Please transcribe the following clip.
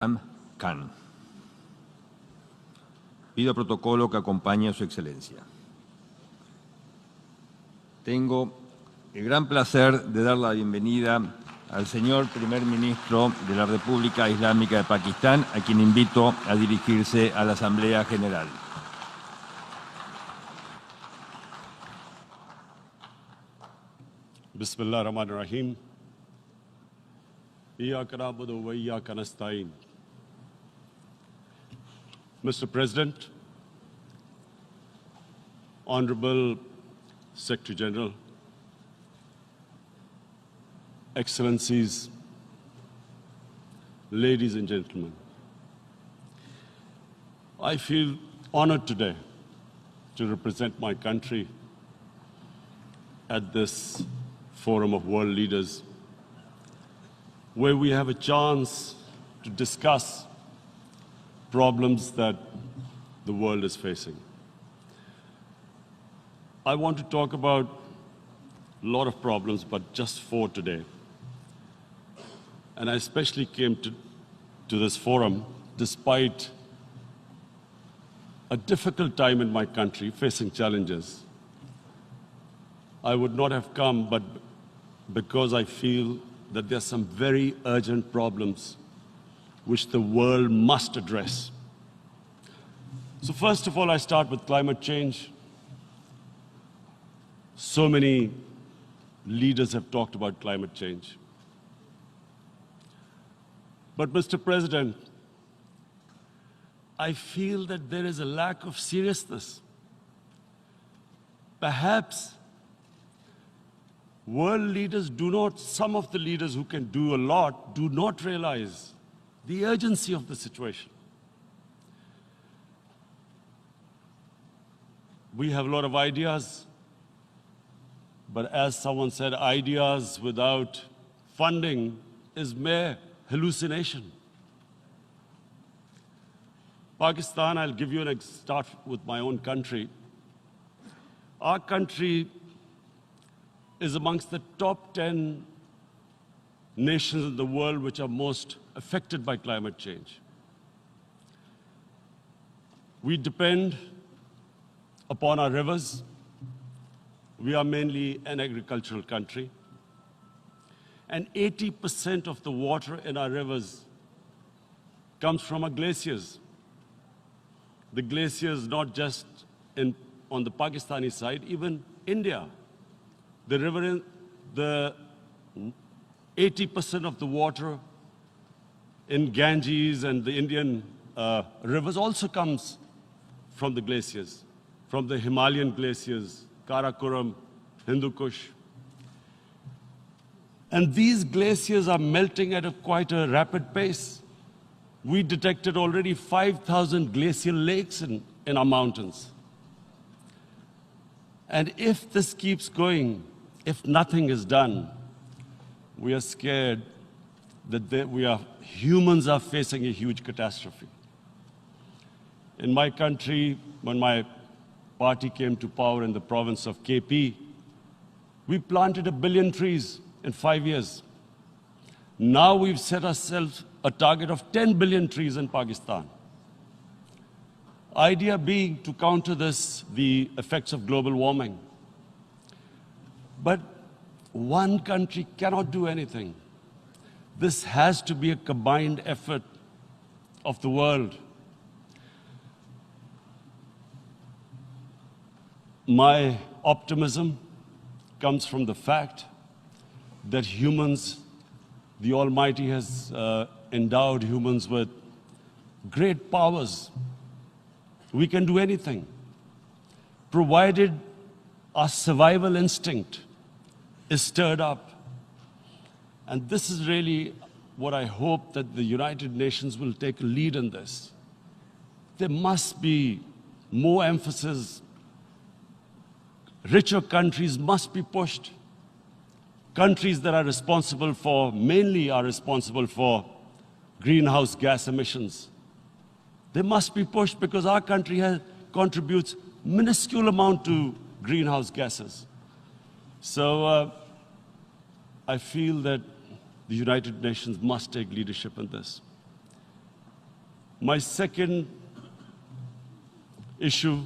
Khan. Pido protocolo que acompañe a su excelencia. Tengo el gran placer de dar la bienvenida al señor primer ministro de la República Islámica de Pakistán, a quien invito a dirigirse a la Asamblea General. Bismillah ar-Rahman ar-Rahim. Iyyaka na'budu wa iyyaka nasta'in. Mr. President, Honorable Secretary General, Excellencies, ladies and gentlemen, I feel honored today to represent my country at this forum of world leaders, where we have a chance to discuss problems that the world is facing. I want to talk about a lot of problems, but just 4 today. And I especially came to this forum despite a difficult time in my country, facing challenges. I would not have come, but because I feel that there are some very urgent problems which the world must address. So first of all, I start with climate change. So many leaders have talked about climate change. But Mr. President, I feel that there is a lack of seriousness. Perhaps world leaders some of the leaders who can do a lot, do not realize the urgency of the situation. We have a lot of ideas, but as someone said, ideas without funding is mere hallucination. Pakistan, I'll give you start with my own country. Our country is amongst the top 10 nations in the world which are most affected by climate change. We depend upon our rivers. We are mainly an agricultural country. And 80% of the water in our rivers comes from our glaciers. The glaciers not just on the Pakistani side, even India. The river, the 80% of the water in Ganges and the Indian rivers also comes from the glaciers, from the Himalayan glaciers, Karakoram, Hindu Kush. And these glaciers are melting at quite a rapid pace. We detected already 5,000 glacial lakes in our mountains. And if this keeps going, if nothing is done, we are scared that humans are facing a huge catastrophe. In my country, when my party came to power in the province of KP, we planted 1 billion trees in 5 years. Now we've set ourselves a target of 10 billion trees in Pakistan. Idea being to counter the effects of global warming. But one country cannot do anything. This has to be a combined effort of the world. My optimism comes from the fact that humans, the Almighty has endowed humans with great powers. We can do anything, provided our survival instinct is stirred up. And this is really what I hope that the United Nations will take a lead in this. There must be more emphasis. Richer countries must be pushed. Countries that are mainly responsible for greenhouse gas emissions. They must be pushed because our country contributes minuscule amount to greenhouse gases. So I feel that the United Nations must take leadership in this. My second issue